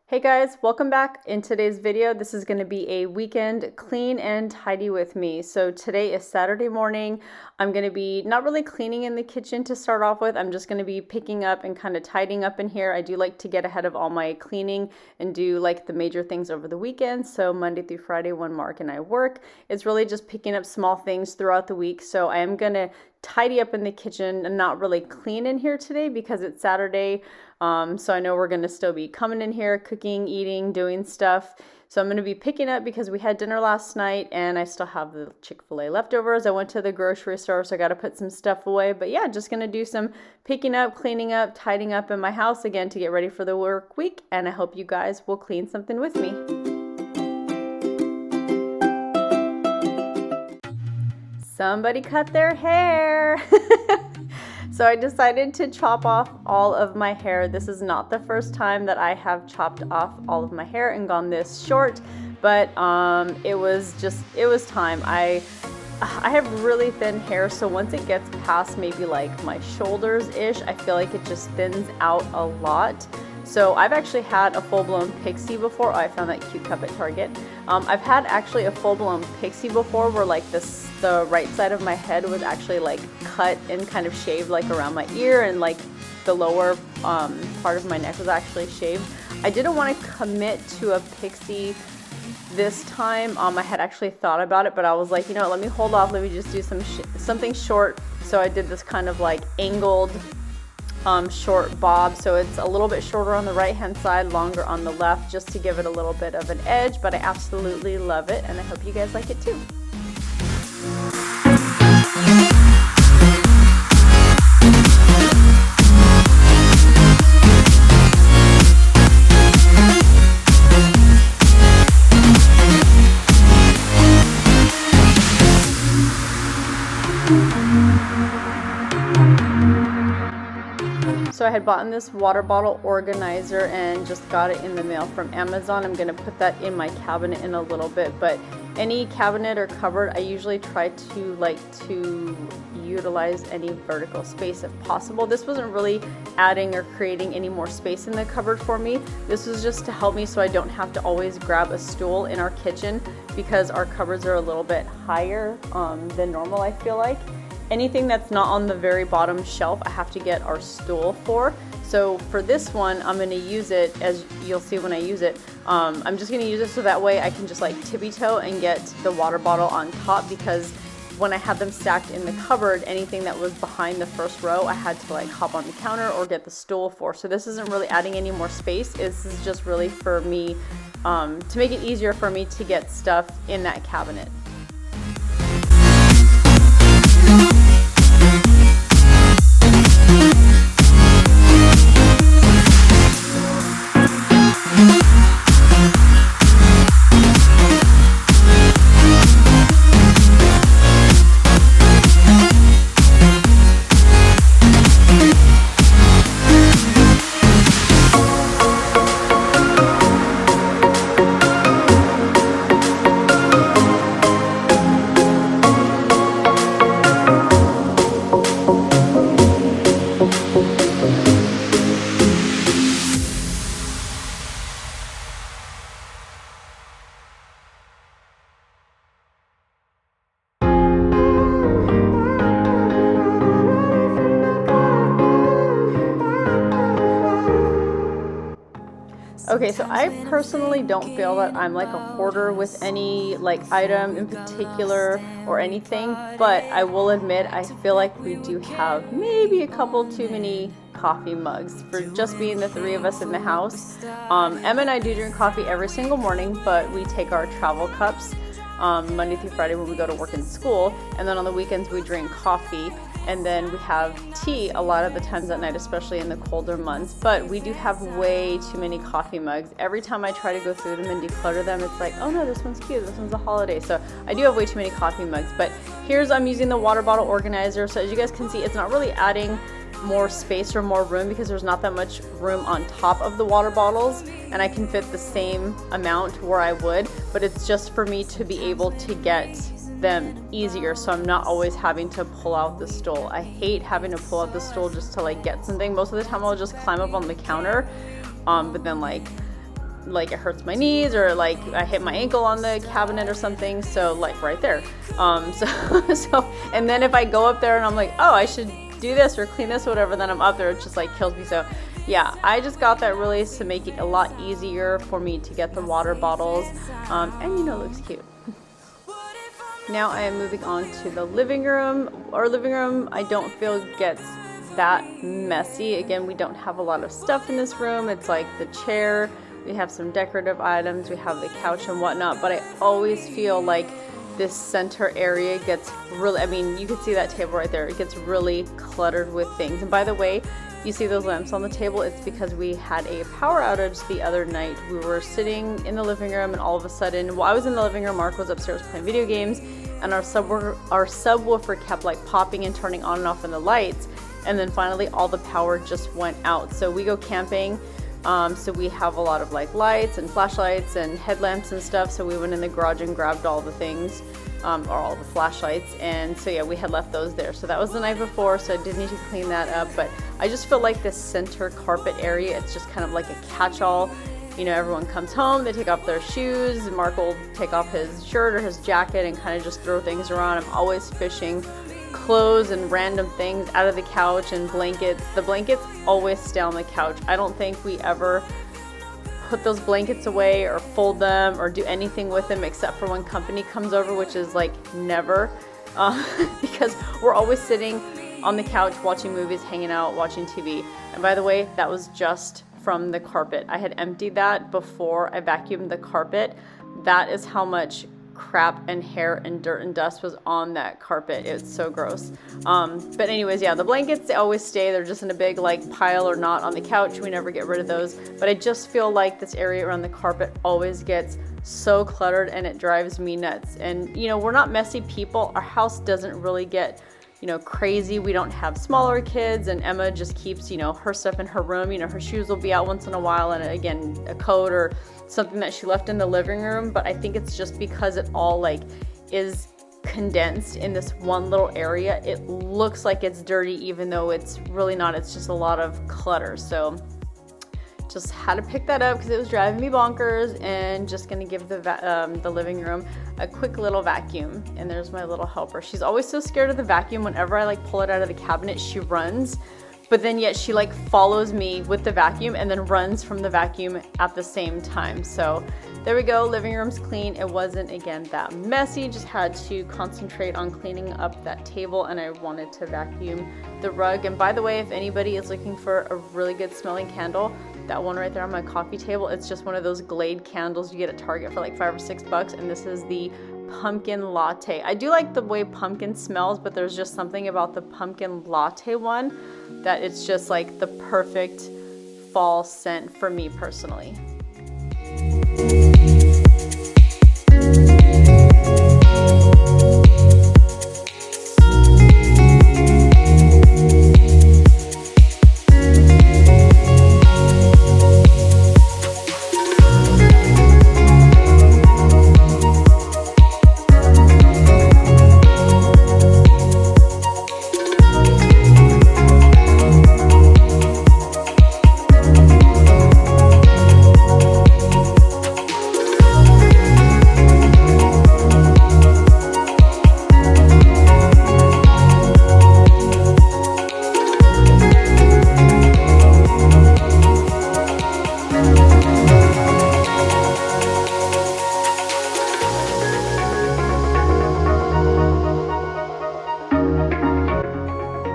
Hey guys, welcome back. In today's video, this is going to be a weekend clean and tidy with me. So today is Saturday morning. I'm going to be not really cleaning in the kitchen to start off with. I'm just going to be picking up and kind of tidying up in here. I do like to get ahead of all my cleaning and do like the major things over the weekend. So Monday through Friday when Mark and I work, it's really just picking up small things throughout the week. So I am going to tidy up in the kitchen and not really clean in here today because it's Saturday. So I know we're going to still be coming in here, cooking, eating, doing stuff. So I'm going to be picking up because we had dinner last night and I still have the Chick-fil-A leftovers. I went to the grocery store, so I got to put some stuff away. But yeah, just going to do some picking up, cleaning up, tidying up in my house again to get ready for the work week. And I hope you guys will clean something with me. Somebody cut their hair. So I decided to chop off all of my hair. This is not the first time that I have chopped off all of my hair and gone this short, but it was time. I have really thin hair, so once it gets past maybe like my shoulders-ish, I feel like it just thins out a lot. So I've actually had a full-blown pixie before. Oh, I found that cute cup at Target. I've had actually a full-blown pixie before where like the right side of my head was actually like cut and kind of shaved like around my ear, and like the lower part of my neck was actually shaved. I didn't want to commit to a pixie this time. I had actually thought about it, but I was like, you know what, let me hold off. Let me just do something short. So I did this kind of like angled short bob, so it's a little bit shorter on the right hand side, longer on the left, just to give it a little bit of an edge. But I absolutely love it, and I hope you guys like it too. So I had bought this water bottle organizer and just got it in the mail from Amazon. I'm going to put that in my cabinet in a little bit, but any cabinet or cupboard, I usually try to utilize any vertical space if possible. This wasn't really adding or creating any more space in the cupboard for me. This was just to help me so I don't have to always grab a stool in our kitchen, because our cupboards are a little bit higher than normal, I feel like. Anything that's not on the very bottom shelf, I have to get our stool for. So for this one, I'm going to use it, as you'll see when I use it, I'm just going to use it so that way I can just like tippy toe and get the water bottle on top, because when I had them stacked in the cupboard, anything that was behind the first row, I had to like hop on the counter or get the stool for. So this isn't really adding any more space. This is just really for me, to make it easier for me to get stuff in that cabinet. Okay, so I personally don't feel that I'm like a hoarder with any like item in particular or anything, but I will admit I feel like we do have maybe a couple too many coffee mugs for just being the three of us in the house. Emma and I do drink coffee every single morning, but we take our travel cups Monday through Friday when we go to work and school, and then on the weekends we drink coffee. And then we have tea a lot of the times at night, especially in the colder months. But we do have way too many coffee mugs. Every time I try to go through them and declutter them, it's like, oh no, this one's cute, this one's a holiday. So I do have way too many coffee mugs. But I'm using the water bottle organizer. So as you guys can see, it's not really adding more space or more room because there's not that much room on top of the water bottles, and I can fit the same amount where I would, but it's just for me to be able to get them easier, so I'm not always having to pull out the stool. I hate having to pull out the stool just to like get something. Most of the time I'll just climb up on the counter, but then like like it hurts my knees, or like I hit my ankle on the cabinet or something. So like right there. So and then if I go up there and I'm like, oh, I should do this or clean this or whatever, then I'm up there, it just like kills me. So yeah, I just got that release to make it a lot easier for me to get the water bottles, and it looks cute. Now I am moving on to the living room. Our living room, I don't feel gets that messy. Again, we don't have a lot of stuff in this room. It's like the chair, we have some decorative items, we have the couch and whatnot, but I always feel like this center area gets really, I mean, you can see that table right there. It gets really cluttered with things. And by the way, you see those lamps on the table? It's because we had a power outage the other night. We were sitting in the living room and all of a sudden, I was in the living room, Mark was upstairs playing video games, and our subwoofer kept like popping and turning on and off in the lights. And then finally all the power just went out. So we go camping. So we have a lot of like lights and flashlights and headlamps and stuff. So we went in the garage and grabbed all the things, or all the flashlights. And so yeah, we had left those there. So that was the night before, so I did need to clean that up. But I just feel like this center carpet area, it's just kind of like a catch-all. Everyone comes home, they take off their shoes, Mark will take off his shirt or his jacket and kind of just throw things around. I'm always fishing clothes and random things out of the couch and blankets. The blankets always stay on the couch. I don't think we ever put those blankets away or fold them or do anything with them except for when company comes over, which is like never, because we're always sitting on the couch watching movies, hanging out, watching TV. And by the way, that was just from the carpet. I had emptied that before I vacuumed the carpet. That is how much crap and hair and dirt and dust was on that carpet. It's so gross. But anyways, yeah, the blankets, they always stay. They're just in a big like pile or knot on the couch. We never get rid of those. But I just feel like this area around the carpet always gets so cluttered and it drives me nuts. And we're not messy people. Our house doesn't really get crazy. We don't have smaller kids, and Emma just keeps, her stuff in her room. Her shoes will be out once in a while, and again, a coat or something that she left in the living room. But I think it's just because it all like is condensed in this one little area. It looks like it's dirty, even though it's really not. It's just a lot of clutter. So just had to pick that up because it was driving me bonkers, and just gonna give the living room a quick little vacuum. And there's my little helper. She's always so scared of the vacuum. Whenever I like pull it out of the cabinet, she runs, but then yet she like follows me with the vacuum and then runs from the vacuum at the same time. So there we go, living room's clean. It wasn't, again, that messy, just had to concentrate on cleaning up that table, and I wanted to vacuum the rug. And by the way, if anybody is looking for a really good smelling candle, that one right there on my coffee table, it's just one of those Glade candles you get at Target for like $5 or $6, and this is the pumpkin latte. I do like the way pumpkin smells, but there's just something about the pumpkin latte one that it's just like the perfect fall scent for me personally.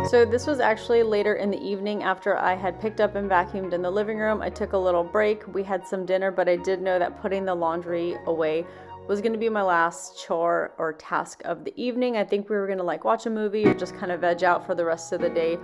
So this was actually later in the evening after I had picked up and vacuumed in the living room. I took a little break. We had some dinner, but I did know that putting the laundry away was going to be my last chore or task of the evening. I think we were going to like watch a movie or just kind of veg out for the rest of the day.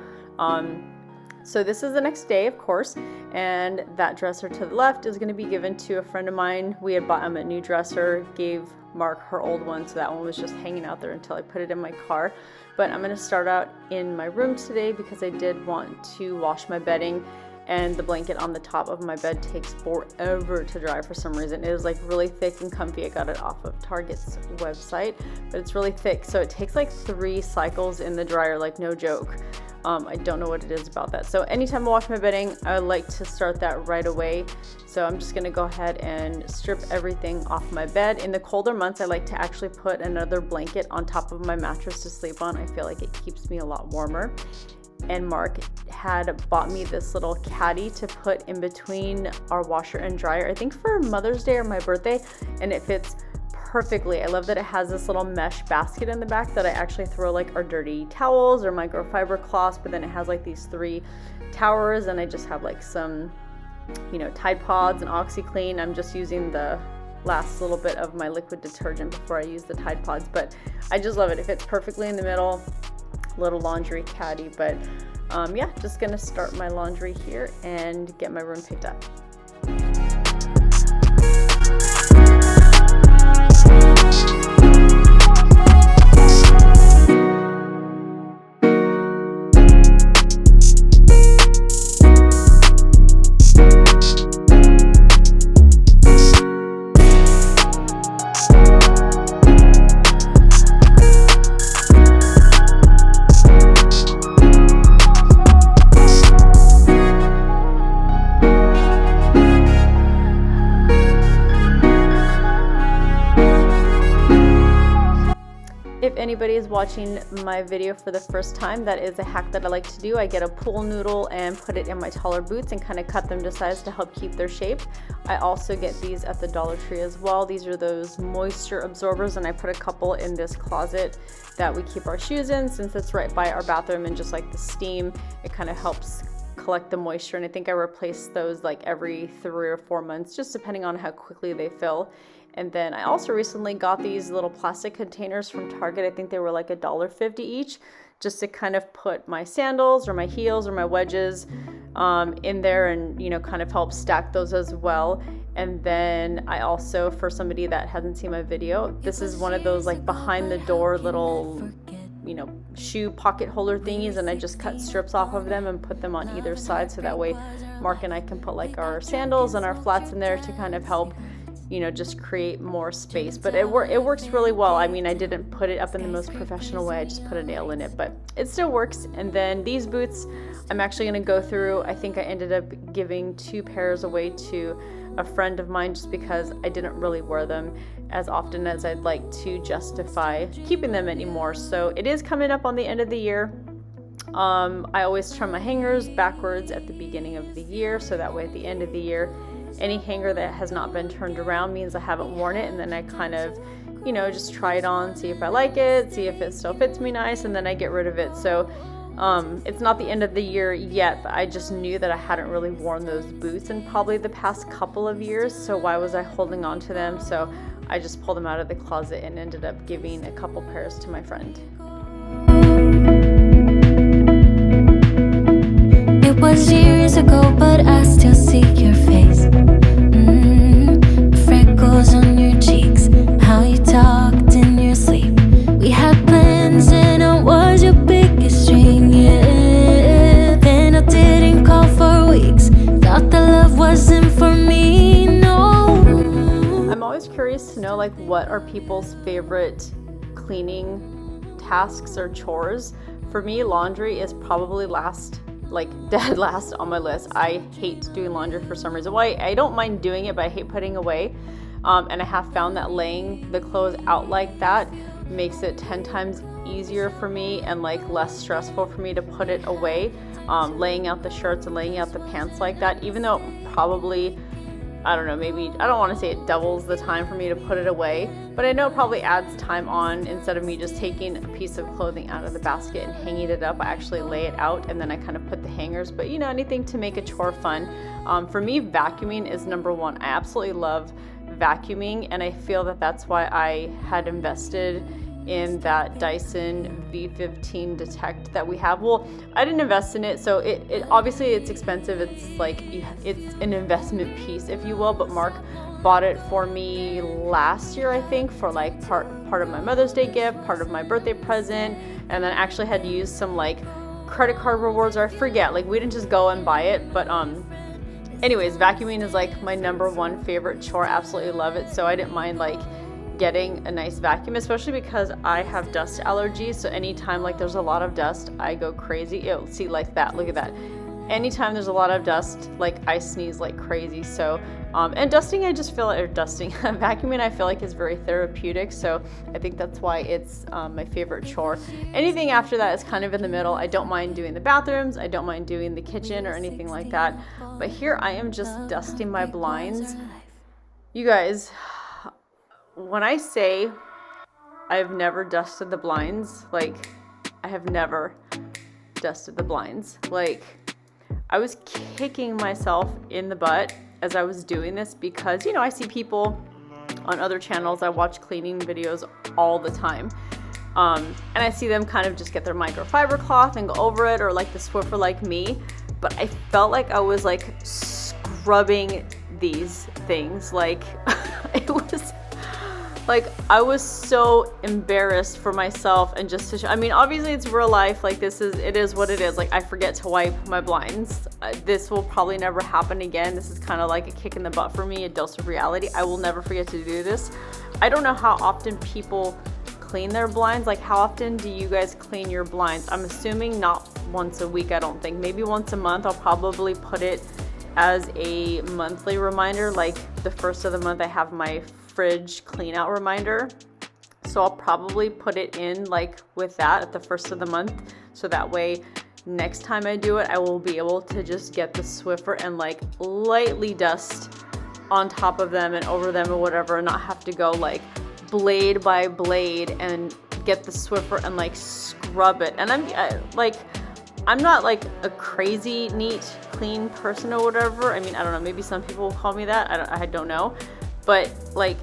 So this is the next day, of course, and that dresser to the left is going to be given to a friend of mine. We had bought him a new dresser, gave Mark her old one, so that one was just hanging out there until I put it in my car. But I'm going to start out in my room today because I did want to wash my bedding and the blanket on the top of my bed takes forever to dry for some reason. It is like really thick and comfy. I got it off of Target's website, but it's really thick, so it takes like 3 cycles in the dryer, like no joke. I don't know what it is about that. So anytime I wash my bedding, I like to start that right away. So I'm just gonna go ahead and strip everything off my bed. In the colder months, I like to actually put another blanket on top of my mattress to sleep on. I feel like it keeps me a lot warmer. And Mark had bought me this little caddy to put in between our washer and dryer, I think for Mother's Day or my birthday, and it fits perfectly. I love that it has this little mesh basket in the back that I actually throw like our dirty towels or microfiber cloths, but then it has like these 3 towers, and I just have like some, you know, Tide Pods and OxyClean. I'm just using the last little bit of my liquid detergent before I use the Tide Pods, but I just love it. It fits perfectly in the middle. Little laundry caddy. But yeah, just gonna start my laundry here and get my room picked up. If anybody is watching my video for the first time, that is a hack that I like to do. I get a pool noodle and put it in my taller boots and kind of cut them to size to help keep their shape. I also get these at the Dollar Tree as well. These are those moisture absorbers, and I put a couple in this closet that we keep our shoes in, since it's right by our bathroom, and just like the steam, it kind of helps collect the moisture. And I think I replace those like every 3 or 4 months, just depending on how quickly they fill. And then I also recently got these little plastic containers from Target. I think they were like $1.50 each, just to kind of put my sandals or my heels or my wedges in there, and, you know, kind of help stack those as well. And then I also, for somebody that hasn't seen my video, this is one of those like behind the door little, you know, shoe pocket holder thingies, and I just cut strips off of them and put them on either side, so that way Mark and I can put like our sandals and our flats in there to kind of help, you know, just create more space. But it works really well. I mean, I didn't put it up in the most professional way. I just put a nail in it, but it still works. And then these boots, I'm actually going to go through. I think I ended up giving 2 pairs away to a friend of mine, just because I didn't really wear them as often as I'd like to justify keeping them anymore. So it is coming up on the end of the year. I always turn my hangers backwards at the beginning of the year, so that way at the end of the year, any hanger that has not been turned around means I haven't worn it, and then I kind of, you know, just try it on, see if I like it, see if it still fits me nice, and then I get rid of it. So it's not the end of the year yet, but I just knew that I hadn't really worn those boots in probably the past couple of years, so why was I holding on to them? So I just pulled them out of the closet and ended up giving a couple pairs to my friend. It was years ago, but I still see your face. Freckles on your cheeks, how you talked in your sleep. We had plans and I was your biggest string, yeah. Then I didn't call for weeks, thought the love wasn't for me, no. I'm always curious to know, like, what are people's favorite cleaning tasks or chores. For me, laundry is probably dead last on my list. I hate doing laundry for some reason. Well, I don't mind doing it, but I hate putting away. And I have found that laying the clothes out like that makes it 10 times easier for me and like less stressful for me to put it away. Laying out the shirts and laying out the pants like that, even though probably, I don't know, maybe, I don't want to say it doubles the time for me to put it away, but I know it probably adds time on. Instead of me just taking a piece of clothing out of the basket and hanging it up, I actually lay it out and then I kind of put the hangers. But, you know, anything to make a chore fun. For me, vacuuming is number one. I absolutely love vacuuming, and I feel that that's why I had invested in that Dyson V15 Detect that we have. Well, I didn't invest in it, so it obviously it's expensive. It's like, it's an investment piece, if you will, but Mark bought it for me last year, I think, for like part of my Mother's Day gift, part of my birthday present, and then I actually had to use some like credit card rewards, or I forget. Like, we didn't just go and buy it, but anyways, vacuuming is like my #1 favorite chore. Absolutely love it. So I didn't mind like getting a nice vacuum, especially because I have dust allergies. So anytime like there's a lot of dust, I go crazy. Ew, see, like that, look at that. Anytime there's a lot of dust, like I sneeze like crazy. So and dusting, I just feel like, or dusting, vacuuming, I feel like is very therapeutic. So I think that's why it's my favorite chore. Anything after that is kind of in the middle. I don't mind doing the bathrooms. I don't mind doing the kitchen or anything like that. But here I am just dusting my blinds. You guys, when I say I've never dusted the blinds, like I have never dusted the blinds. Like, I was kicking myself in the butt as I was doing this because, you know, I see people on other channels. I watch cleaning videos all the time. And I see them kind of just get their microfiber cloth and go over it, or like the Swiffer like me. But I felt like I was like scrubbing these things. Like, it was like, I was so embarrassed for myself, and just to I mean, obviously it's real life. Like, it is what it is. Like, I forget to wipe my blinds. This will probably never happen again. This is kind of like a kick in the butt for me, a dose of reality. I will never forget to do this. I don't know how often people clean their blinds. Like, how often do you guys clean your blinds? I'm assuming not once a week. I don't think. Maybe once a month. I'll probably put it as a monthly reminder. Like, the first of the month I have my fridge clean out reminder, so I'll probably put it in like with that at the first of the month, so that way next time I do it, I will be able to just get the Swiffer and like lightly dust on top of them and over them or whatever, and not have to go like blade by blade and get the Swiffer and like scrub it. And I'm not like a crazy neat clean person or whatever. I mean, I don't know, maybe some people will call me that. I don't know. But like,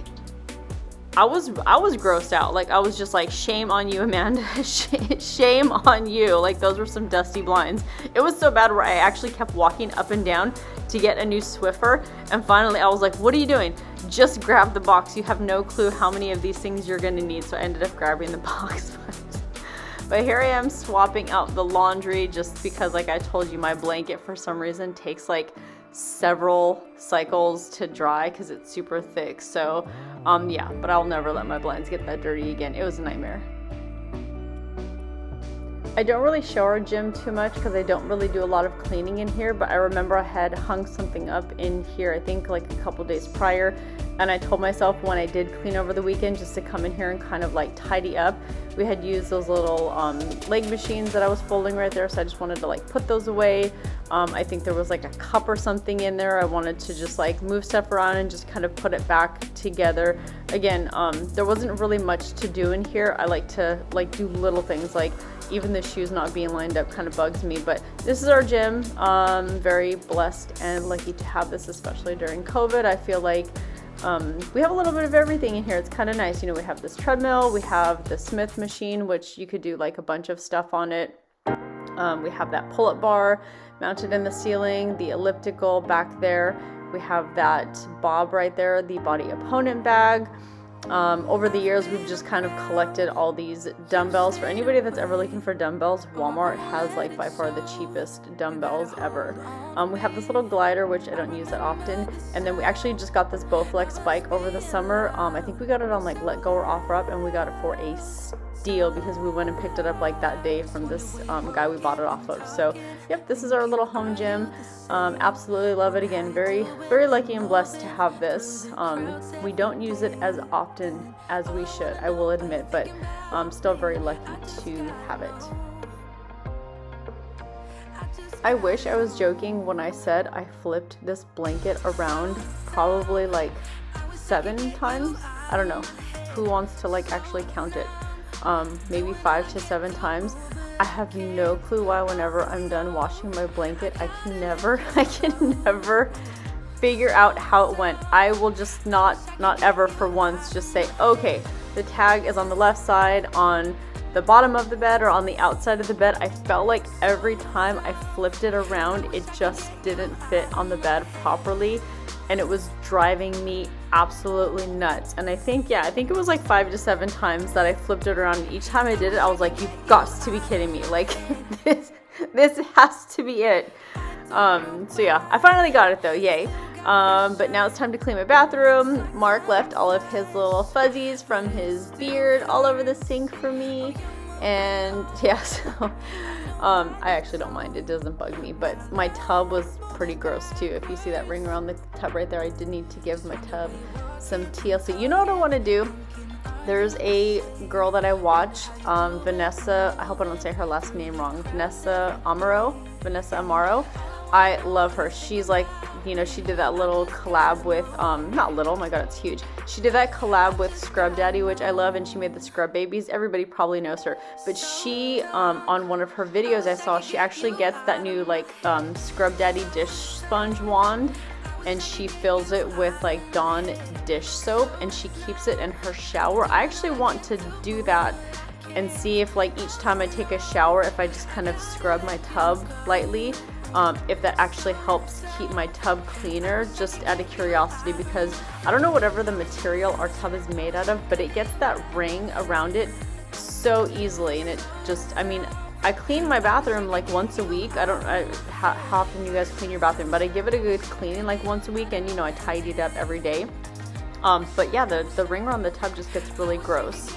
I was grossed out. Like, I was just like, shame on you, Amanda. Shame on you. Like, those were some dusty blinds. It was so bad where I actually kept walking up and down to get a new Swiffer. And finally I was like, what are you doing? Just grab the box. You have no clue how many of these things you're gonna need. So I ended up grabbing the box. But here I am swapping out the laundry, just because, like I told you, my blanket for some reason takes like several cycles to dry because it's super thick. So yeah, but I'll never let my blinds get that dirty again. It was a nightmare. I don't really show our gym too much because I don't really do a lot of cleaning in here, but I remember I had hung something up in here, I think like a couple days prior, and I told myself when I did clean over the weekend just to come in here and kind of like tidy up. We had used those little leg machines that I was folding right there, so I just wanted to like put those away. I think there was like a cup or something in there. I wanted to just like move stuff around and just kind of put it back together. Again, there wasn't really much to do in here. I like to like do little things, like even the shoes not being lined up kind of bugs me. But this is our gym. Very blessed and lucky to have this, especially during COVID. I feel like we have a little bit of everything in here. It's kind of nice. You know, we have this treadmill, we have the Smith machine, which you could do like a bunch of stuff on it. We have that pull-up bar mounted in the ceiling, the elliptical back there. We have that Bob right there, the body opponent bag. Over the years, we've just kind of collected all these dumbbells. For anybody that's ever looking for dumbbells, Walmart has like by far the cheapest dumbbells ever. We have this little glider, which I don't use that often. And then we actually just got this Bowflex bike over the summer. I think we got it on like Let Go or OfferUp, and we got it for a steal because we went and picked it up like that day from this guy we bought it off of. So yep, this is our little home gym. Absolutely love it. Again, very, very lucky and blessed to have this. We don't use it as often as we should, I will admit, but still very lucky to have it. I wish I was joking when I said I flipped this blanket around probably like 7 times. I don't know. Who wants to like actually count it? Maybe 5 to 7 times. I have no clue why whenever I'm done washing my blanket, I can never figure out how it went. I will just not ever for once just say, okay, the tag is on the left side, on the bottom of the bed, or on the outside of the bed. I felt like every time I flipped it around, it just didn't fit on the bed properly, and it was driving me absolutely nuts. And I think it was like 5 to 7 times that I flipped it around. And each time I did it, I was like, you've got to be kidding me. Like, This has to be it. So yeah, I finally got it though, yay. But now it's time to clean my bathroom. Mark left all of his little fuzzies from his beard all over the sink for me. And yeah, so I actually don't mind, it doesn't bug me, but my tub was pretty gross too. If you see that ring around the tub right there, I did need to give my tub some TLC. You know what I want to do? There's a girl that I watch, Vanessa, I hope I don't say her last name wrong, Vanessa Amaro. I love her. She's like, you know, she did that little collab with, not little, oh my god, it's huge. She did that collab with Scrub Daddy, which I love, and she made the Scrub Babies. Everybody probably knows her. But she, on one of her videos I saw, she actually gets that new, like, Scrub Daddy dish sponge wand, and she fills it with, like, Dawn dish soap, and she keeps it in her shower. I actually want to do that and see if, like, each time I take a shower, if I just kind of scrub my tub lightly, if that actually helps keep my tub cleaner, just out of curiosity, because I don't know whatever the material our tub is made out of, but it gets that ring around it so easily, and it just, I mean, I clean my bathroom like once a week. How often you guys clean your bathroom, but I give it a good cleaning like once a week, and you know, I tidy it up every day. But yeah, the ring around the tub just gets really gross.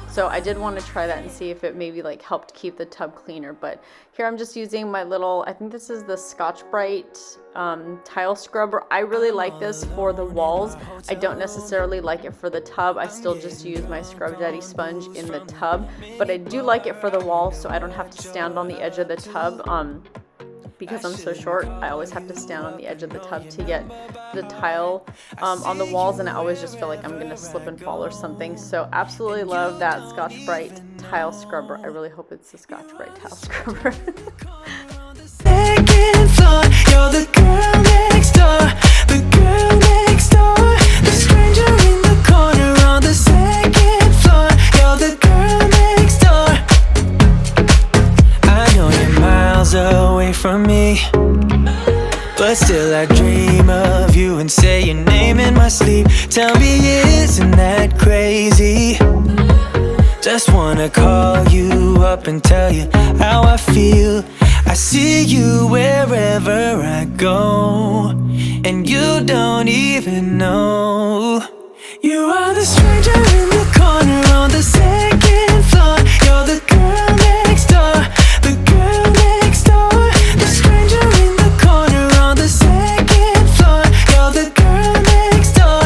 So I did want to try that and see if it maybe like helped keep the tub cleaner. But here I'm just using my little, I think this is the Scotch-Brite tile scrubber. I really like this for the walls. I don't necessarily like it for the tub. I still just use my Scrub Daddy sponge in the tub. But I do like it for the walls, so I don't have to stand on the edge of the tub. Because I'm so short, I always have to stand on the edge of the tub to get the tile on the walls, and I always just feel like I'm gonna slip and fall or something. So absolutely love that Scotch-Brite tile scrubber. I really hope it's the Scotch-Brite tile scrubber. Second floor, you're the girl next door, the girl next door, the stranger in the corner on the second floor, you're the girl next door. I know you're miles away from me, but still I dream of you and say your name in my sleep. Tell me, isn't that crazy? Just wanna call you up and tell you how I feel. I see you wherever I go, and you don't even know. You are the stranger in the corner on the second floor, you're the girl next door, the girl next door, the stranger in the corner on the second floor, you're the girl next door.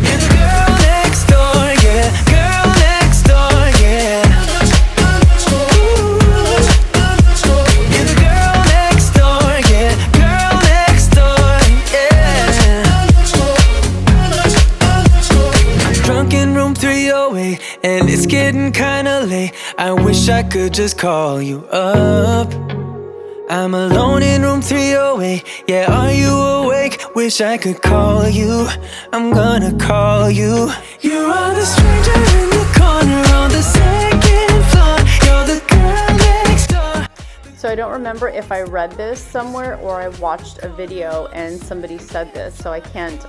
You're the girl next door, yeah, girl next door, yeah. You're the girl next door, yeah, girl next door, yeah. I'm drunk in room 308, and it's getting kinda late. I wish I could just call you up. I'm alone in room 308, yeah, are you awake? Wish I could call you, I'm gonna call you. You are the stranger in the corner on the second floor, you're the girl next door. So I don't remember if I read this somewhere or I watched a video and somebody said this, so I can't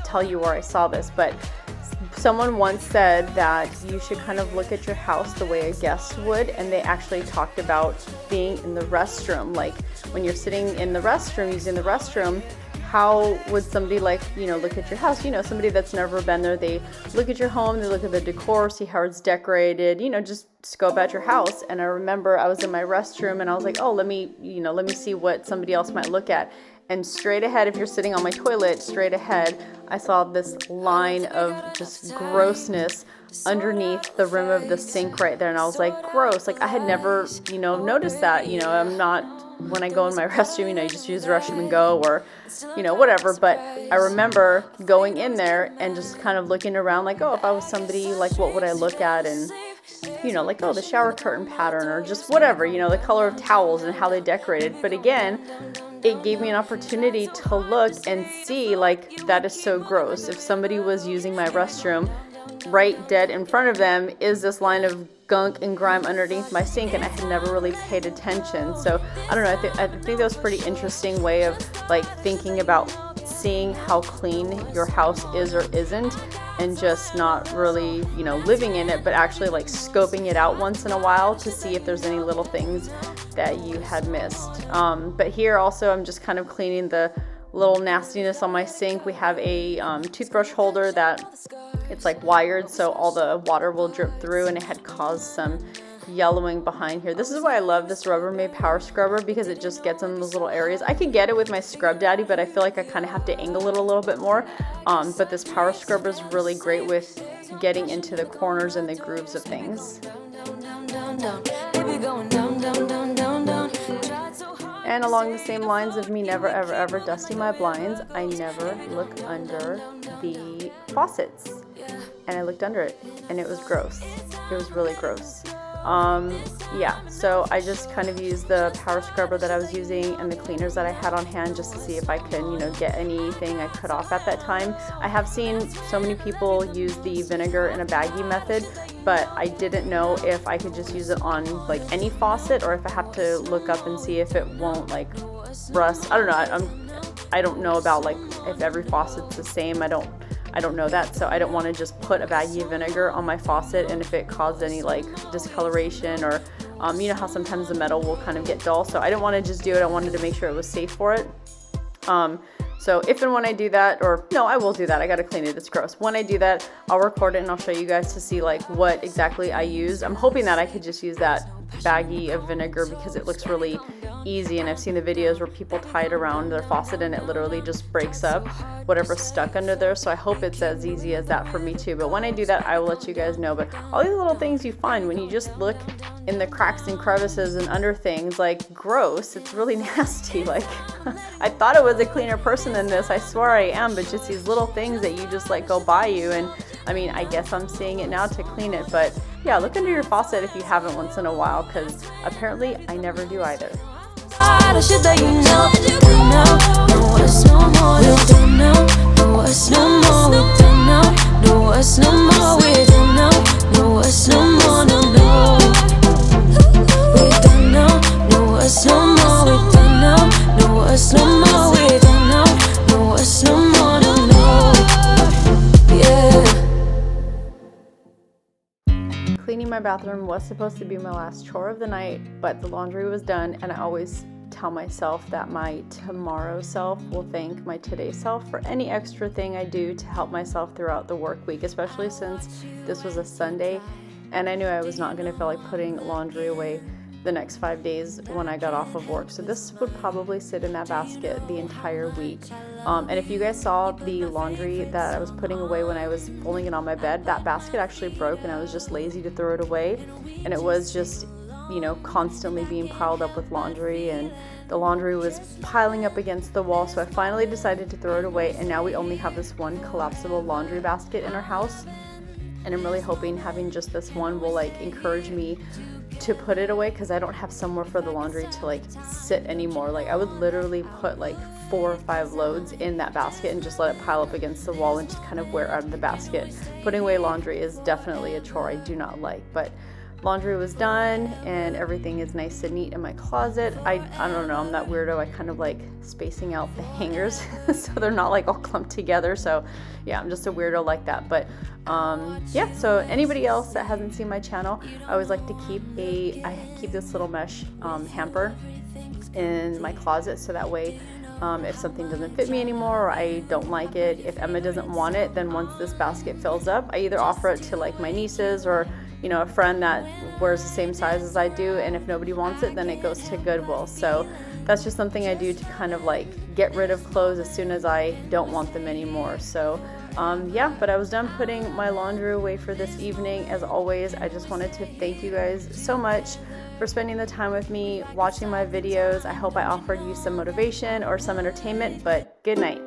tell you where I saw this, but someone once said that you should kind of look at your house the way a guest would, and they actually talked about being in the restroom. Like when you're sitting in the restroom, using the restroom, how would somebody, like, you know, look at your house? You know, somebody that's never been there, they look at your home, they look at the decor, see how it's decorated, you know, just scope out your house. And I remember I was in my restroom and I was like, oh, let me see what somebody else might look at. And straight ahead, if you're sitting on my toilet, straight ahead, I saw this line of just grossness underneath the rim of the sink right there. And I was like, gross. Like, I had never, you know, noticed that. You know, I'm not, when I go in my restroom, you know, you just use the restroom and go, or, you know, whatever. But I remember going in there and just kind of looking around like, oh, if I was somebody, like, what would I look at? And, you know, like, oh, the shower curtain pattern, or just whatever, you know, the color of towels and how they decorated. But again, it gave me an opportunity to look and see, like, that is so gross. If somebody was using my restroom, right dead in front of them is this line of gunk and grime underneath my sink, and I had never really paid attention. So I don't know, I think that was a pretty interesting way of, like, thinking about seeing how clean your house is or isn't, and just not really, you know, living in it, but actually like scoping it out once in a while to see if there's any little things that you had missed. But here also I'm just kind of cleaning the little nastiness on my sink. We have a toothbrush holder that it's like wired so all the water will drip through, and it had caused some yellowing behind here. This is why I love this Rubbermaid power scrubber, because it just gets in those little areas. I could get it with my Scrub Daddy, but I feel like I kind of have to angle it a little bit more. But this power scrubber is really great with getting into the corners and the grooves of things. And along the same lines of me never ever ever dusting my blinds, I never look under the faucets. And I looked under it and it was gross. It was really gross. Yeah, so I just kind of used the power scrubber that I was using and the cleaners that I had on hand just to see if I could, you know, get anything I could off at that time. I have seen so many people use the vinegar in a baggie method, but I didn't know if I could just use it on like any faucet or if I have to look up and see if it won't like rust. I don't know. I don't know about like if every faucet's the same. I don't know that, so I don't want to just put a baggie of vinegar on my faucet and if it caused any like discoloration or you know how sometimes the metal will kind of get dull, so I didn't want to just do it. I wanted to make sure it was safe for it. So if and when I do that, or no, I will do that. I got to clean it. It's gross. When I do that, I'll record it and I'll show you guys to see like what exactly I use. I'm hoping that I could just use that baggie of vinegar because it looks really easy, and I've seen the videos where people tie it around their faucet and it literally just breaks up whatever's stuck under there. So I hope it's as easy as that for me too. But when I do that, I will let you guys know. But all these little things you find when you just look in the cracks and crevices and under things, like gross, it's really nasty. Like I thought I was a cleaner person than this. I swear I am, but just these little things that you just let go by you. And I mean, I guess I'm seeing it now to clean it, but yeah, look under your faucet if you haven't once in a while, because apparently I never do either. The shit that you know, don't know, no words no more, we don't know, no words no more, we don't know, no words no more, we don't know, no words no more, no, no. We don't know, no words no more, we don't know, no words no more, we don't know, no words no more, no, no. Yeah. Cleaning my bathroom was supposed to be my last chore of the night, but the laundry was done, and I always tell myself that my tomorrow self will thank my today self for any extra thing I do to help myself throughout the work week, especially since this was a Sunday and I knew I was not going to feel like putting laundry away the next 5 days when I got off of work. So this would probably sit in that basket the entire week. And if you guys saw the laundry that I was putting away when I was folding it on my bed, that basket actually broke and I was just lazy to throw it away. And it was just, you know, constantly being piled up with laundry, and the laundry was piling up against the wall. So I finally decided to throw it away, and now we only have this one collapsible laundry basket in our house. And I'm really hoping having just this one will like encourage me to put it away, because I don't have somewhere for the laundry to like sit anymore. Like I would literally put like 4 or 5 loads in that basket and just let it pile up against the wall and just kind of wear out of the basket. Putting away laundry is definitely a chore I do not like, but laundry was done and everything is nice and neat in my closet. I don't know, I'm that weirdo. I kind of like spacing out the hangers so they're not like all clumped together. So yeah, I'm just a weirdo like that. But yeah, so anybody else that hasn't seen my channel, I always like to keep this little mesh hamper in my closet, so that way if something doesn't fit me anymore or I don't like it, if Emma doesn't want it, then once this basket fills up, I either offer it to like my nieces or, you know, a friend that wears the same size as I do, and if nobody wants it, then it goes to Goodwill. So that's just something I do to kind of like get rid of clothes as soon as I don't want them anymore. So yeah, but I was done putting my laundry away for this evening. As always, I just wanted to thank you guys so much for spending the time with me, watching my videos. I hope I offered you some motivation or some entertainment, but good night.